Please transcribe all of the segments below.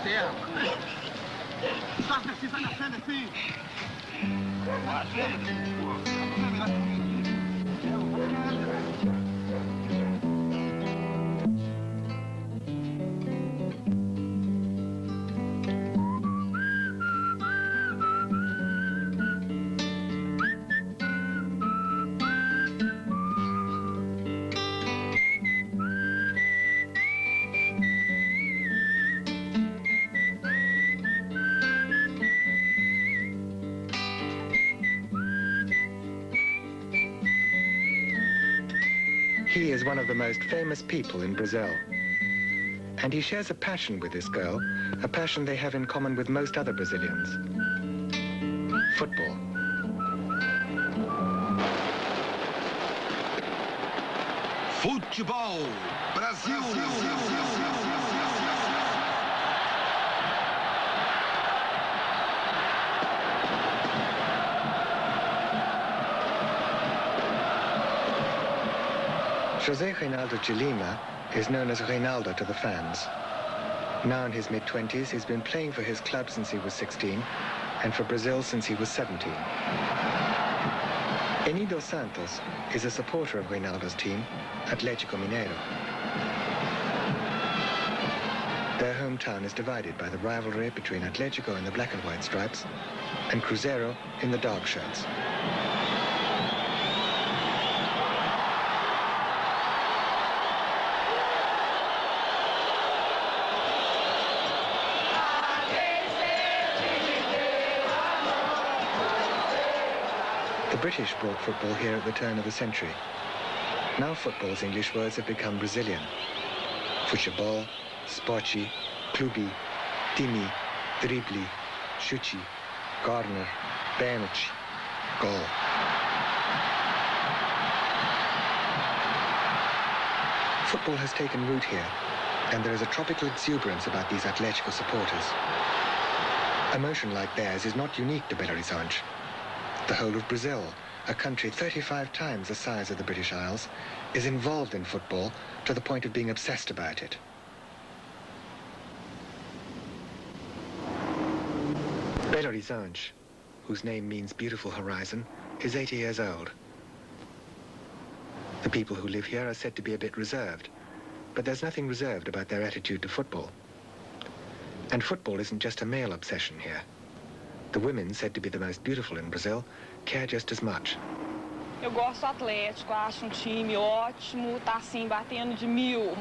Terra. Está precisa defender, sim. He is one of the most famous people in Brazil. And he shares a passion with this girl, a passion they have in common with most other Brazilians. Football. Futebol. Brasil. José Reinaldo de Lima is known as Reinaldo to the fans. Now in his mid-20s, he's been playing for his club since he was 16 and for Brazil since he was 17. Enido Santos is a supporter of Reinaldo's team, Atlético Mineiro. Their hometown is divided by the rivalry between Atlético in the black and white stripes and Cruzeiro in the dark shirts. The British brought football here at the turn of the century. Now football's English words have become Brazilian. Futebol, esporte, clube, time, drible, chute, corner, pênalti, goal. Football has taken root here, and there is a tropical exuberance about these Atlético supporters. Emotion like theirs is not unique to Belo Horizonte. The whole of Brazil, a country 35 times the size of the British Isles, is involved in football to the point of being obsessed about it. Belo Horizonte, whose name means beautiful horizon, is 80 years old. The people who live here are said to be a bit reserved, but there's nothing reserved about their attitude to football. And football isn't just a male obsession here. The women, said to be the most beautiful in Brazil, care just as much. Eu gosto do Atlético, acho um time ótimo, tá assim batendo de 1000.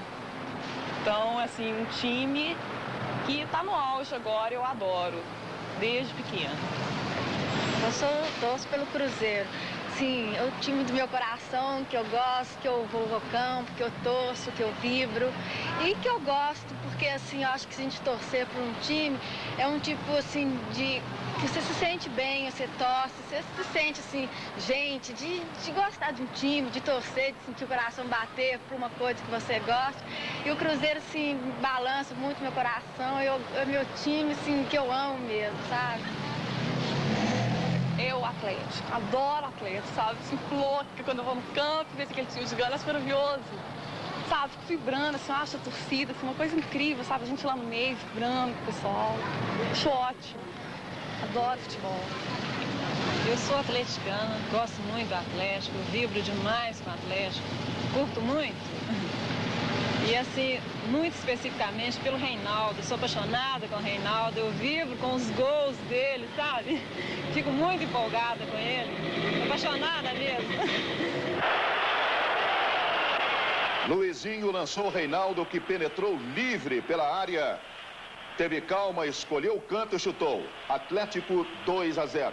Então, assim, um time que tá no auge agora, eu adoro, desde pequeno. Eu torço pelo Cruzeiro. Sim, é o time do meu coração, que eu gosto, que eu vou ao campo, que eu torço, que eu vibro. E que eu gosto, porque assim, eu acho que se a gente torcer por um time, é um tipo assim de que você se sente bem, você torce, você se sente assim, gente, de gostar de um time, de torcer, de sentir o coração bater por uma coisa que você gosta. E o Cruzeiro, assim, balança muito meu coração, é meu time, assim, que eu amo mesmo, sabe? Eu, Atlético, adoro Atlético, sabe? Fico louca quando eu vou no campo, vejo aquele time jogando, acho maravilhoso. Sabe, fico vibrando, assim, acho a torcida, assim, uma coisa incrível, sabe? A gente lá no meio, vibrando com o pessoal. Acho ótimo. Adoro futebol. Eu sou atleticana, gosto muito do Atlético, vibro demais com o Atlético, curto muito. E assim, muito especificamente pelo Reinaldo, sou apaixonada com o Reinaldo, eu vibro com os gols dele, sabe? Fico muito empolgada com ele, apaixonada mesmo. Luizinho lançou o Reinaldo, que penetrou livre pela área. Teve calma, escolheu o canto e chutou. Atlético 2-0.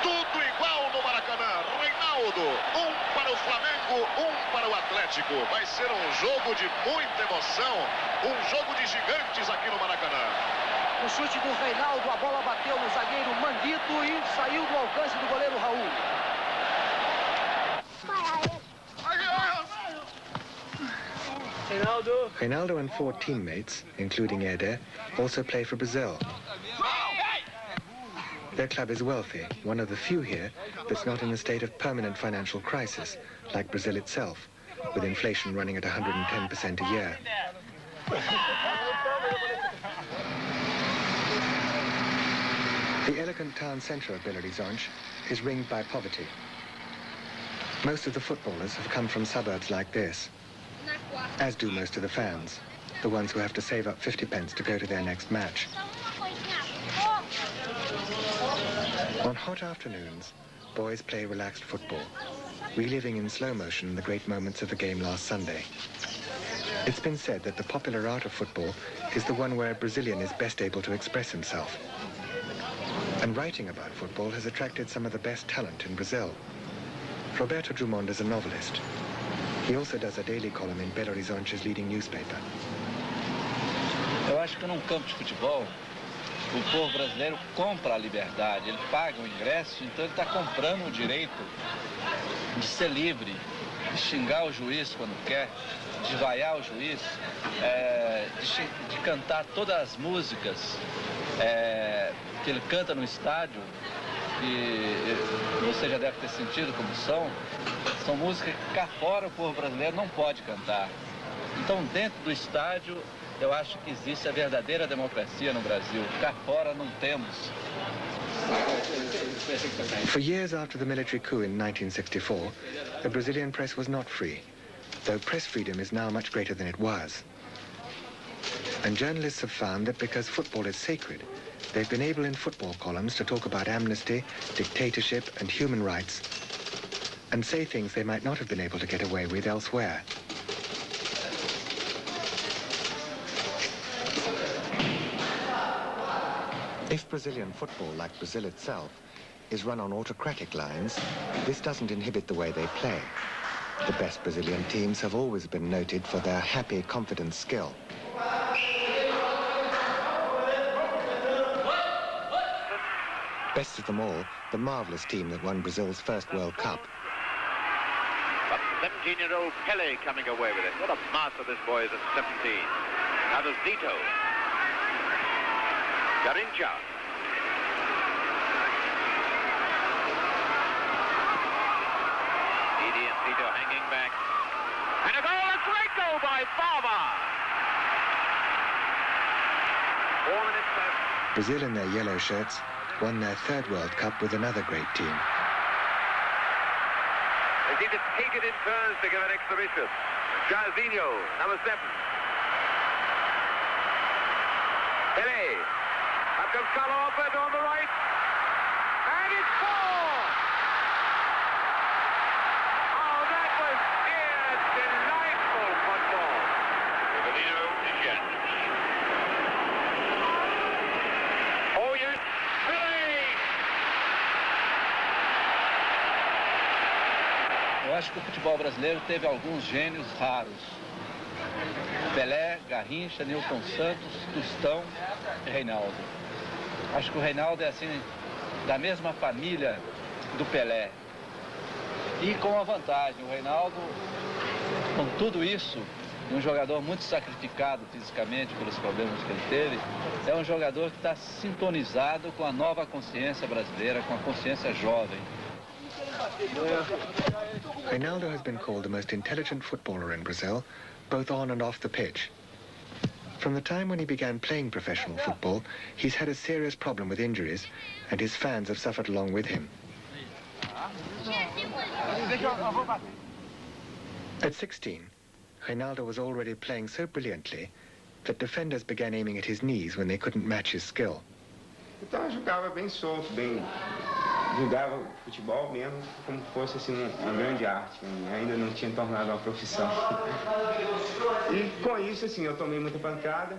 Tudo igual no Maracanã. Reinaldo, um para o Flamengo, um para o Atlético. Vai ser um jogo de muita emoção, um jogo de gigantes aqui no Maracanã. O chute do Reinaldo, a bola bateu no zagueiro Manguito e saiu do alcance do goleiro Raul. Reinaldo and 4 teammates, including Eder, also play for Brazil. Their club is wealthy, one of the few here that's not in a state of permanent financial crisis, like Brazil itself, with inflation running at 110% a year. The elegant town centre of Belo Horizonte is ringed by poverty. Most of the footballers have come from suburbs like this, as do most of the fans, the ones who have to save up 50 pence to go to their next match. On hot afternoons, boys play relaxed football, reliving in slow motion the great moments of the game last Sunday. It's been said that the popular art of football is the one where a Brazilian is best able to express himself. And writing about football has attracted some of the best talent in Brazil. Roberto Drummond is a novelist. He also does a daily column in Belo Horizonte's leading newspaper. Eu acho que num campo de futebol, o povo brasileiro compra a liberdade, ele paga o ingresso, então ele está comprando o direito de ser livre, de xingar o juiz quando quer, de vaiar o juiz, de cantar todas as músicas que ele canta no estádio, que você já deve ter sentido como são músicas que cá fora o povo brasileiro não pode cantar. Então dentro do estádio eu acho que existe a verdadeira democracia no Brasil. Cá fora não temos. For years after the military coup in 1964, the Brazilian press was not free, though press freedom is now much greater than it was. And journalists have found that because football is sacred, they've been able in football columns to talk about amnesty, dictatorship and human rights, and say things they might not have been able to get away with elsewhere. If Brazilian football, like Brazil itself, is run on autocratic lines, this doesn't inhibit the way they play. The best Brazilian teams have always been noted for their happy, confident skill. Best of them all, the marvellous team that won Brazil's first World Cup. But 17-year-old Pele coming away with it. What a master this boy is at 17. Now there's Zito. Garincha. Didi and Zito hanging back. And a goal, a great goal by Fava. 4 minutes left. Brazil in their yellow shirts won their third World Cup with another great team. They seem to take it in turns to give an exhibition. Jairzinho, number 7. Pele. Up comes Carlo Alberto on the right. And it's 4! Oh, that was delightful football. Reinaldo again. Oh, yes. Pele! Eu acho que o futebol brasileiro teve alguns gênios raros. Pelé, Garrincha, Nilton Santos, Tostão e Reinaldo. Acho que o Reinaldo é assim, da mesma família do Pelé. E com a vantagem, o Reinaldo, com tudo isso, um jogador muito sacrificado fisicamente pelos problemas que ele teve, é um jogador que está sintonizado com a nova consciência brasileira, com a consciência jovem. Reinaldo has been called the most intelligent footballer in Brazil, both on and off the pitch. From the time when he began playing professional football, he's had a serious problem with injuries, and his fans have suffered along with him. At 16, Reinaldo was already playing so brilliantly that defenders began aiming at his knees when they couldn't match his skill. Então eu jogava bem solto, jogava futebol mesmo como fosse assim uma grande arte, ainda não tinha tornado uma profissão. E com isso assim eu tomei muita pancada.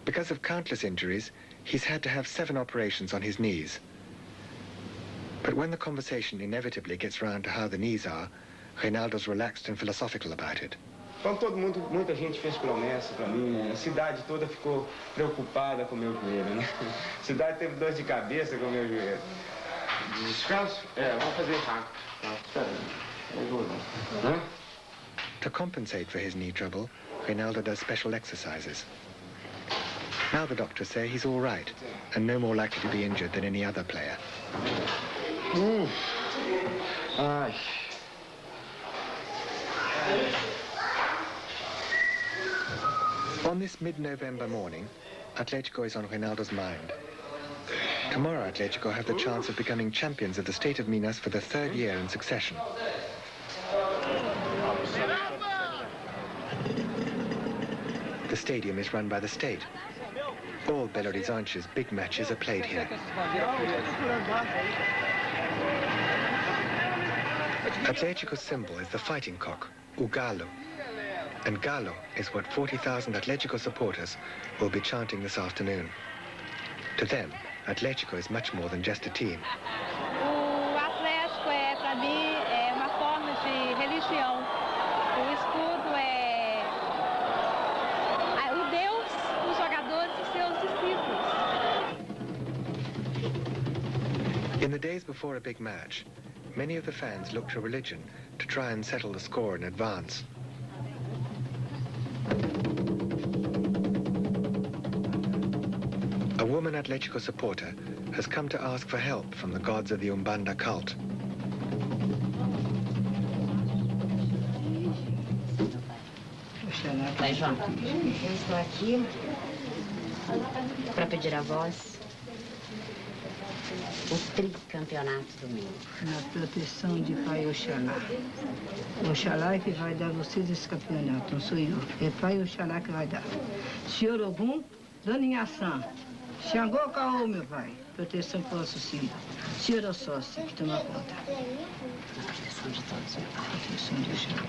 Because of countless injuries, he's had to have 7 operations on his knees. But when the conversation inevitably gets round to how the knees are, Reinaldo's relaxed and philosophical about it. Então muita gente fez promessa para mim, a cidade toda ficou preocupada com o meu joelho, né? A cidade teve dor de cabeça com o meu joelho. Descanso? Vamos fazer rápido. Espera aí. To compensate for his knee trouble, Reinaldo does special exercises. Now the doctors say he's all right and no more likely to be injured than any other player. Ai. On this mid-November morning, Atlético is on Reinaldo's mind. Tomorrow, Atlético have the chance of becoming champions of the state of Minas for the 3rd year in succession. The stadium is run by the state. All Belo Horizonte's big matches are played here. Atlético's symbol is the fighting cock, o galo. And galo is what 40,000 Atlético supporters will be chanting this afternoon. To them, Atlético is much more than just a team. O Atlético para mim, uma forma de religião. O escudo o Deus, os jogadores e seus discípulos. In the days before a big match, many of the fans look to religion to try and settle the score in advance. A woman Atlético supporter has come to ask for help from the gods of the Umbanda cult. Pai João, eu estou aqui para pedir a vós o tricampeonato domingo. Na proteção de Pai Oxalá. Oxalá é que vai dar vocês esse campeonato, não sou eu. É Pai Oxalá que vai dar. Senhor Ogum, Dona Inhaçã, Xangô Caô, meu pai. Proteção para o nosso filho. Senhor Ossócio, que toma conta. Na proteção de todos, meu pai. Proteção de Oxalá.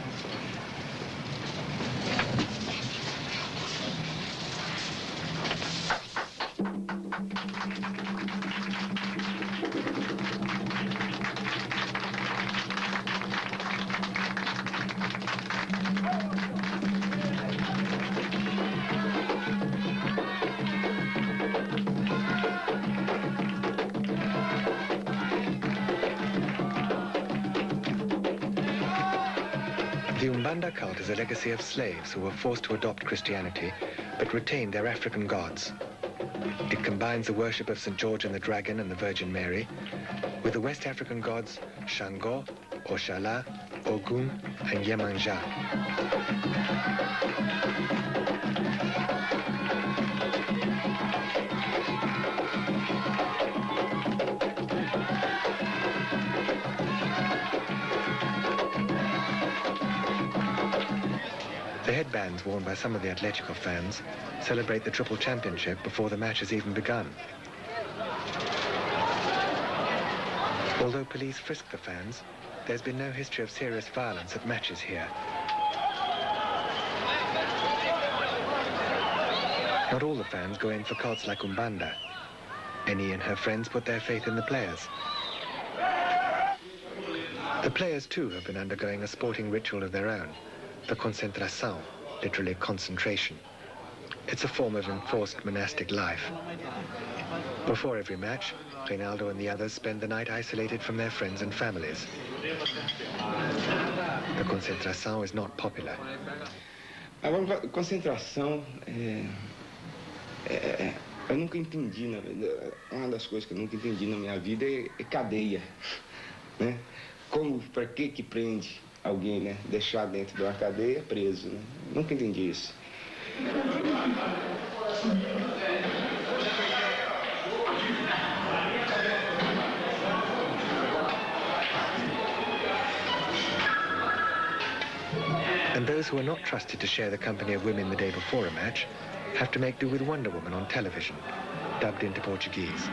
The Umbanda cult is a legacy of slaves who were forced to adopt Christianity, but retained their African gods. It combines the worship of St. George and the Dragon and the Virgin Mary with the West African gods Xangô, Oxalá, Ogum, and Yemanja. The headbands worn by some of the Atlético fans celebrate the triple championship before the match has even begun. Although police frisk the fans, there's been no history of serious violence at matches here. Not all the fans go in for cults like Umbanda. Annie and her friends put their faith in the players. The players too have been undergoing a sporting ritual of their own, the concentração, literally concentration. It's a form of enforced monastic life. Before every match, Reinaldo and the others spend the night isolated from their friends and families. The concentração is not popular. Agora, concentração, eu nunca entendi, na verdade, uma das coisas que eu nunca entendi na minha vida é cadeia, né? Como, para que prende alguém, né? Deixar dentro de uma cadeia preso, né? Nunca entendi isso. And those who are not trusted to share the company of women the day before a match have to make do with Wonder Woman on television, dubbed into Portuguese.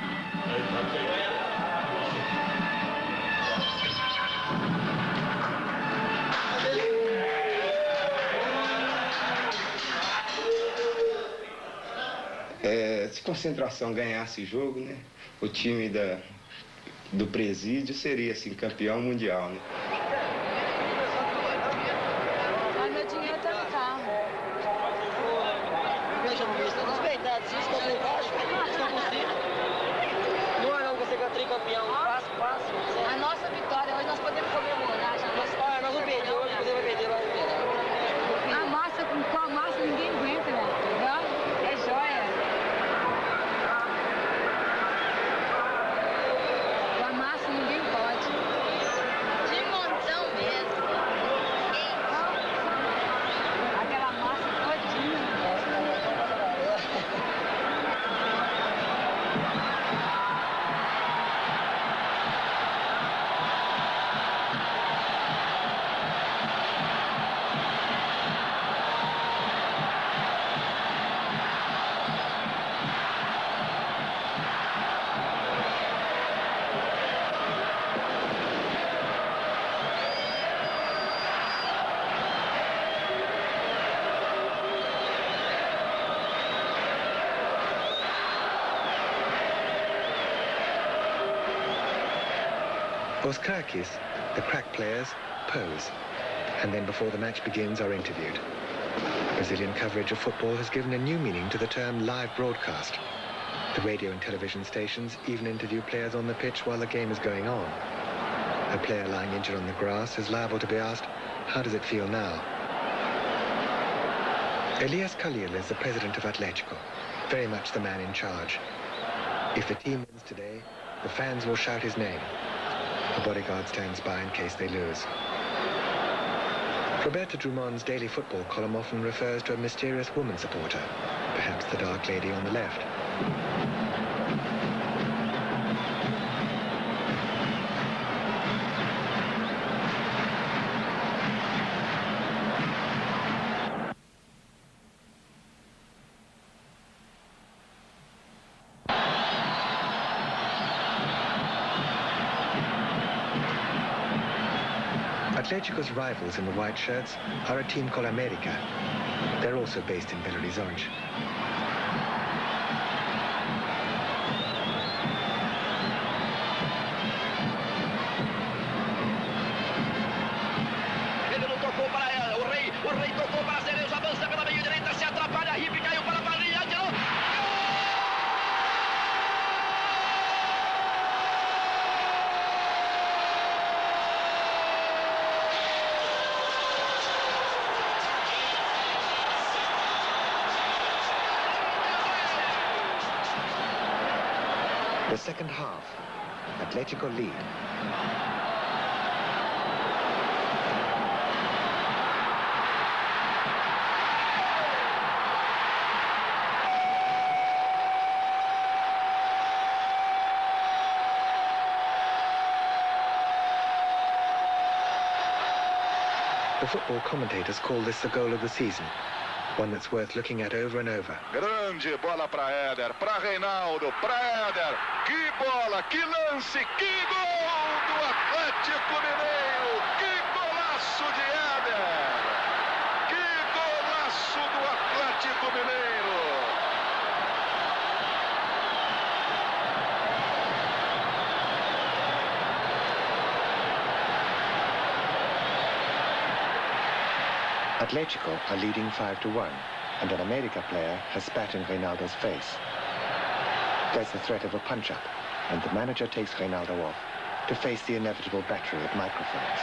Se concentração ganhasse jogo, né? O time do presídio seria assim campeão mundial, né? Meu dinheiro tá no carro. Veja, ministro, nos peitados, se isso também baixo, isso é possível. Não é não você que é tricampeão, fácil. A nossa vitória hoje nós podemos comemorar já. Nós vamos perder hoje, você vai perder lá no final. A massa Com a massa ninguém aguenta, né? Entendeu? É joia. Com a massa ninguém pode. De montão mesmo. Aquela massa todinha. Os craques, the crack players, pose, and then before the match begins are interviewed. Brazilian coverage of football has given a new meaning to the term live broadcast. The radio and television stations even interview players on the pitch while the game is going on. A player lying injured on the grass is liable to be asked, how does it feel now? Elias Khalil is the president of Atlético, very much the man in charge. If the team wins today, the fans will shout his name. The bodyguard stands by in case they lose. Roberto Drummond's daily football column often refers to a mysterious woman supporter, perhaps the dark lady on the left. Atlético's rivals in the white shirts are a team called América. They're also based in Belo Horizonte. Ele não tocou para ela, o rei tocou para Cereus, avança pela meia direita, se atrapalha, Ribe caiu para a barriga, atirou. The second half, Atlético lead. The football commentators call this the goal of the season, one that's worth looking at over and over. Grande bola para Éder, para Reinaldo, para Éder. Que bola, que lance, que gol do Atlético Mineiro. Que golaço de Éder. Que golaço do Atlético Mineiro. Atlético are leading 5-1, and an América player has spat in Reinaldo's face. There's the threat of a punch-up, and the manager takes Reinaldo off to face the inevitable battery of microphones.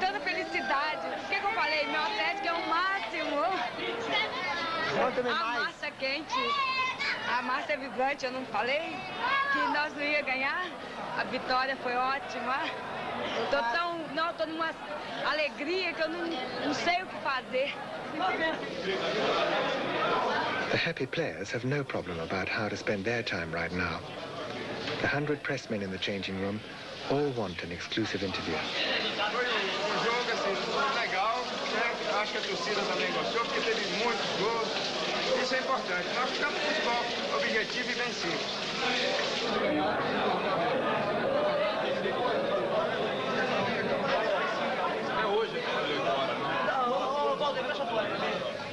Tanta felicidade. O que eu falei? Meu Atlético é o máximo. A massa quente, a massa é vibrante. Eu não falei que nós não ia ganhar? A vitória foi ótima. Tô numa alegria que eu não sei o que fazer. The happy players have no problem about how to spend their time right now. The 100 pressmen in the changing room all want an exclusive interview. Um jogo assim, legal, né? Acho que a torcida também gostou, porque teve muitos gols. Isso é importante. Nós ficamos com futebol objetivo e bem simples.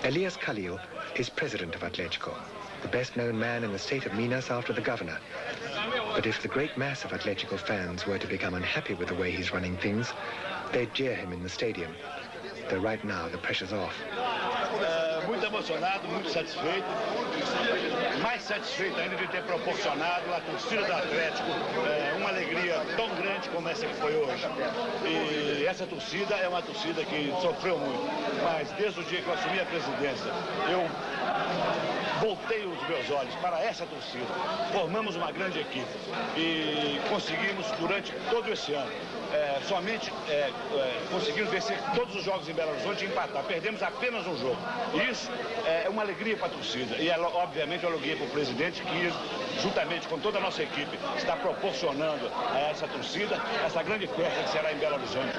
Elias Khalil is president of Atlético. the best-known man in the state of Minas after the governor. But if the great mass of Atlético fans were to become unhappy with the way he's running things, they'd jeer him in the stadium. Though right now, the pressure's off. Muito emocionado, muito satisfeito. Mais satisfeito ainda de ter proporcionado à torcida do Atlético uma alegria tão grande como essa que foi hoje. E essa torcida é uma torcida que sofreu muito. Mas desde o dia que eu assumi a presidência, eu voltei os meus olhos para essa torcida. Formamos uma grande equipe e conseguimos, durante todo esse ano, conseguimos vencer todos os jogos em Belo Horizonte e empatar. Perdemos apenas um jogo. E isso é uma alegria para a torcida. E, obviamente, uma alegria para o presidente que, juntamente com toda a nossa equipe, está proporcionando a essa torcida essa grande festa que será em Belo Horizonte.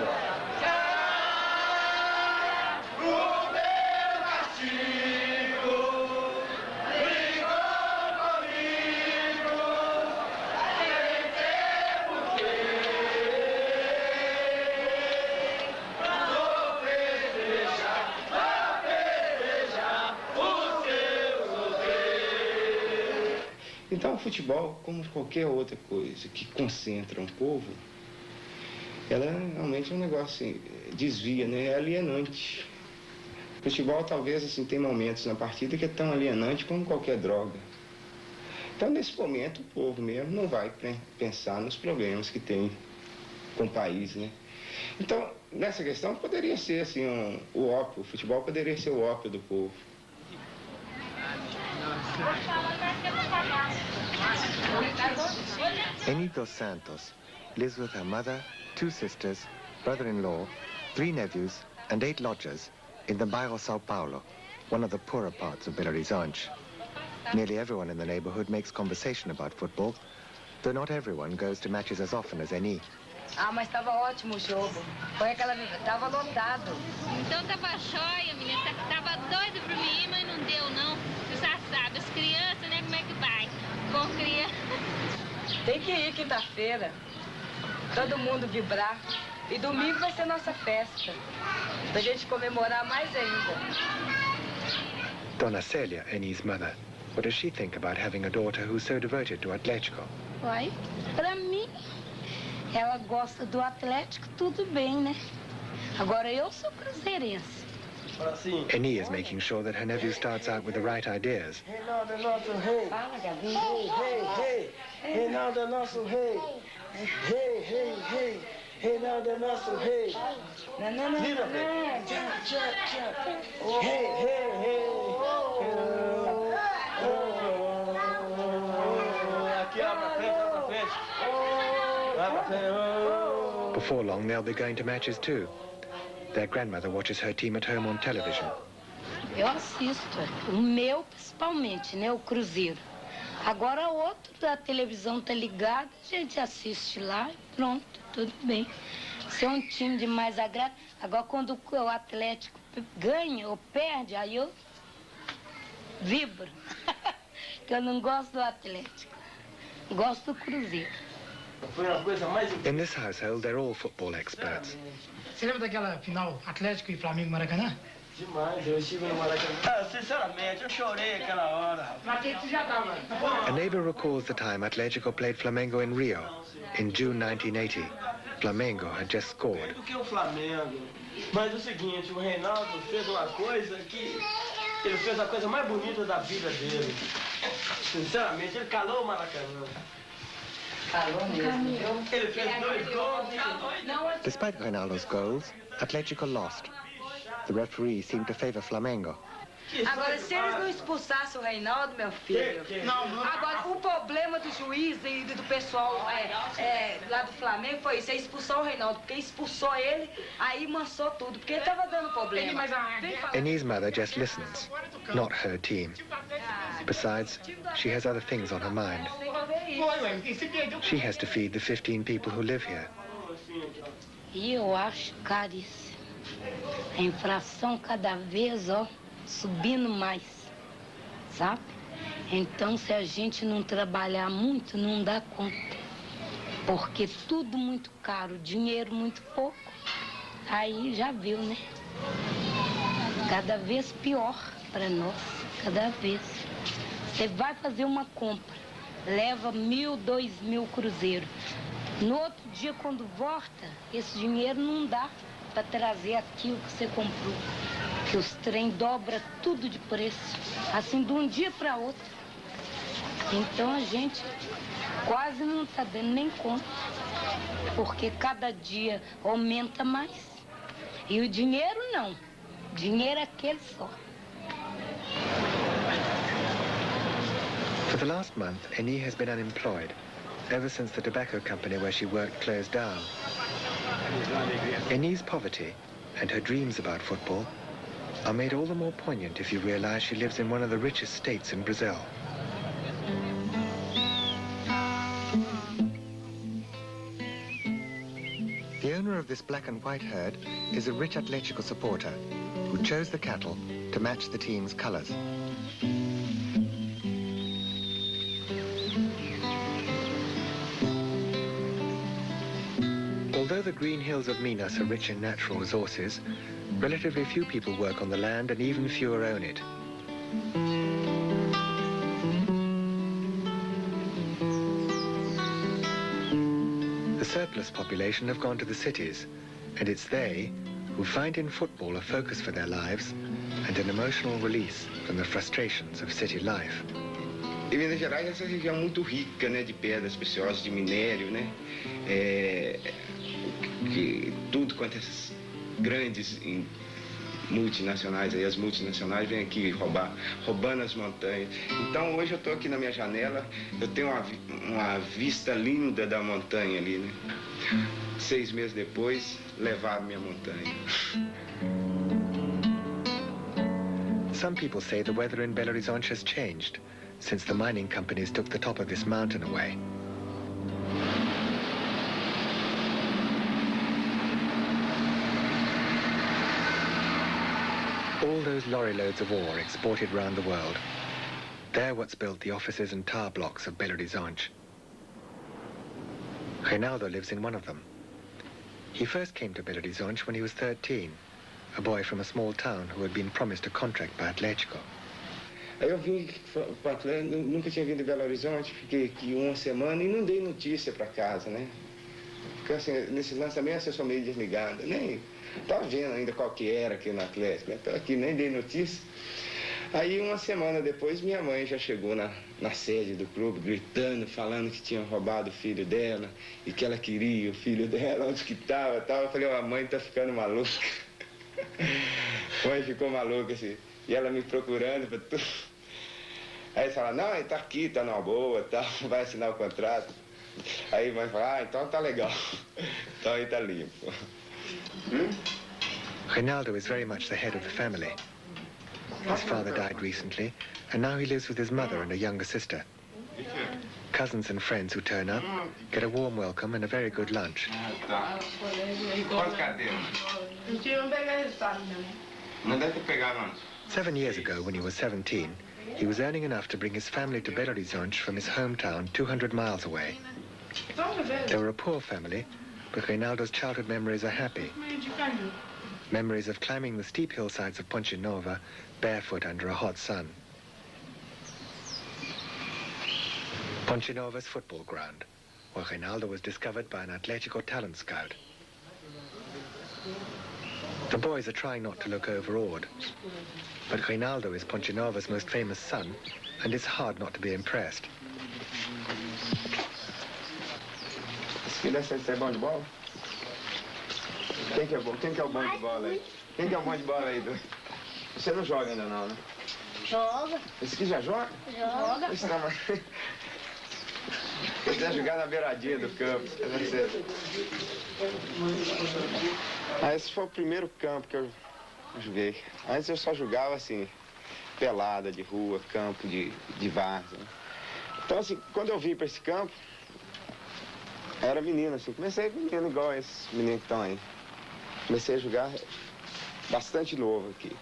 Então, o futebol, como qualquer outra coisa que concentra um povo, ela realmente é um negócio assim, desvia, né? É alienante. O futebol, talvez, assim, tem momentos na partida que é tão alienante como qualquer droga. Então, nesse momento, o povo mesmo não vai pensar nos problemas que tem com o país, né? Então, nessa questão, poderia ser, assim, o ópio. O futebol poderia ser o ópio do povo. Eni dos Santos lives with her mother, 2 sisters, brother-in-law, 3 nephews, and 8 lodgers in the bairro São Paulo, one of the poorer parts of Belo Horizonte. Nearly everyone in the neighborhood makes conversation about football, though not everyone goes to matches as often as Eni. Ah, mas estava ótimo o jogo. Foi aquela... Tava lotado. Então tava jóia, menina. Tava doido pra mim ir, mas não deu, não. Você já sabe, as crianças, né, como é que vai? Com criança. Tem que ir quinta-feira. Todo mundo vibrar. E domingo vai ser nossa festa. Pra gente comemorar mais ainda. Dona Célia, Eni's mother, what does she think about having a daughter who's so devoted to Atlético? Uai, pra mim... Ela gosta do Atlético, tudo bem, né? Agora eu sou cruzeirense. Eni is making sure that her nephew starts out with the right ideas. Reinaldo é nosso rei. Fala, Gabi. Rei. Reinaldo é nosso rei. Rei. Reinaldo é nosso rei. Não. Vira, rei. Rei. Aqui, ó, pra frente. Before long, they'll be going to matches too. Their grandmother watches her team at home on television. Eu assisto, o meu principalmente, né, o Cruzeiro. Agora outro da televisão tá ligado, a gente assiste lá e pronto, tudo bem. Se é um time de mais agrado, agora quando o Atlético ganha ou perde, aí eu vibro. Porque eu não gosto do Atlético, gosto do Cruzeiro. In this household, they're all football experts. Você lembra daquela final Atlético e Flamengo Maracanã? Demais, eu estive no Maracanã. Ah, sinceramente, eu chorei aquela hora. Mas que já tava. A neighbor recalls the time Atlético played Flamengo in Rio in June 1980. Flamengo had just scored. Do que o Flamengo. Mas é o seguinte, o Reinaldo fez uma coisa que... Ele fez a coisa mais bonita da vida dele. Sinceramente, ele calou o Maracanã. Despite Reinaldo's goals, Atlético lost. The referee seemed to favor Flamengo. Agora, se eles não expulsassem o Reinaldo, meu filho... Agora, o problema do juiz e do pessoal lá do Flamengo foi isso, é expulsar o Reinaldo. Porque expulsou ele, aí mansou tudo, porque ele tava dando problema. Eni's mother just listens, not her team. Besides, she has other things on her mind. She has to feed the 15 people who live here. E eu acho caríssimo. A inflação cada vez, subindo mais, sabe? Então, se a gente não trabalhar muito, não dá conta. Porque tudo muito caro, dinheiro muito pouco. Aí já viu, né? Cada vez pior para nós, cada vez. Você vai fazer uma compra, leva 1.000, 2.000 cruzeiros. No outro dia, quando volta, esse dinheiro não dá para trazer aquilo que você comprou. Que os trem dobra tudo de preço, assim de um dia para outro. Então a gente quase não está dando nem conta, porque cada dia aumenta mais. E o dinheiro não, o dinheiro é aquele só. For the last month, Eni has been unemployed, ever since the tobacco company where she worked closed down. Eni's poverty and her dreams about football are made all the more poignant if you realize she lives in one of the richest states in Brazil. The owner of this black and white herd is a rich Atlético supporter who chose the cattle to match the team's colors. Although the green hills of Minas are rich in natural resources, relatively few people work on the land and even fewer own it. The surplus population have gone to the cities, and it's they who find in football a focus for their lives and an emotional release from the frustrations of city life. Em Minas Gerais, essa região muito rica, né, de pedras preciosas, de minério, né, que tudo quanto essas grandes multinacionais, aí as multinacionais vêm aqui roubando as montanhas. Então hoje eu estou aqui na minha janela, eu tenho uma vista linda da montanha ali, né. 6 meses depois, levaram minha montanha. Some people say the weather in Belo Horizonte has changed since the mining companies took the top of this mountain away. All those lorry loads of ore exported round the world. They're what's built the offices and tower blocks of Belo Horizonte. Reinaldo lives in one of them. He first came to Belo Horizonte when he was 13, a boy from a small town who had been promised a contract by Atlético. Aí eu vim para Atlético, nunca tinha vindo de Belo Horizonte, fiquei aqui uma semana e não dei notícia para casa, né? Porque assim, nesse lance também eu sou meio desligada, nem estava vendo ainda qual que era aqui no Atlético, né? Então aqui nem dei notícia. Aí uma semana depois minha mãe já chegou na sede do clube, gritando, falando que tinham roubado o filho dela e que ela queria o filho dela, onde que estava, tal. Eu falei, a mãe tá ficando maluca. A mãe ficou maluca, assim, e ela me procurando para tudo. Aí eles falaram, não, ele tá aqui, tá numa boa, tal, vai assinar o contrato. Aí a mãe fala, então tá legal, então aí tá limpo. Reinaldo is very much the head of the family. His father died recently, and now he lives with his mother and a younger sister. Cousins and friends who turn up get a warm welcome and a very good lunch. 7 years ago, when he was 17, he was earning enough to bring his family to Belo Horizonte from his hometown 200 miles away. They were a poor family, but Reinaldo's childhood memories are happy. Memories of climbing the steep hillsides of Ponte Nova barefoot under a hot sun. Ponte Nova's football ground, where Reinaldo was discovered by an Atlético talent scout. The boys are trying not to look overawed, but Reinaldo is Ponte Nova's most famous son, and it's hard not to be impressed. Você é bom de bola? Quem que é bom? Quem que é o bom de bola aí? Quem que é o bom de bola aí? Você não joga ainda não, né? Joga. Esse aqui já joga? Joga. Esse tá mais... Ele deve jogar na beiradinha do campo. Esse foi o primeiro campo que eu joguei. Antes eu só jogava assim, pelada de rua, campo de várzea. Então assim, quando eu vim para esse campo, era menino assim. Comecei menino igual esses meninos que estão aí. Comecei a jogar bastante novo aqui.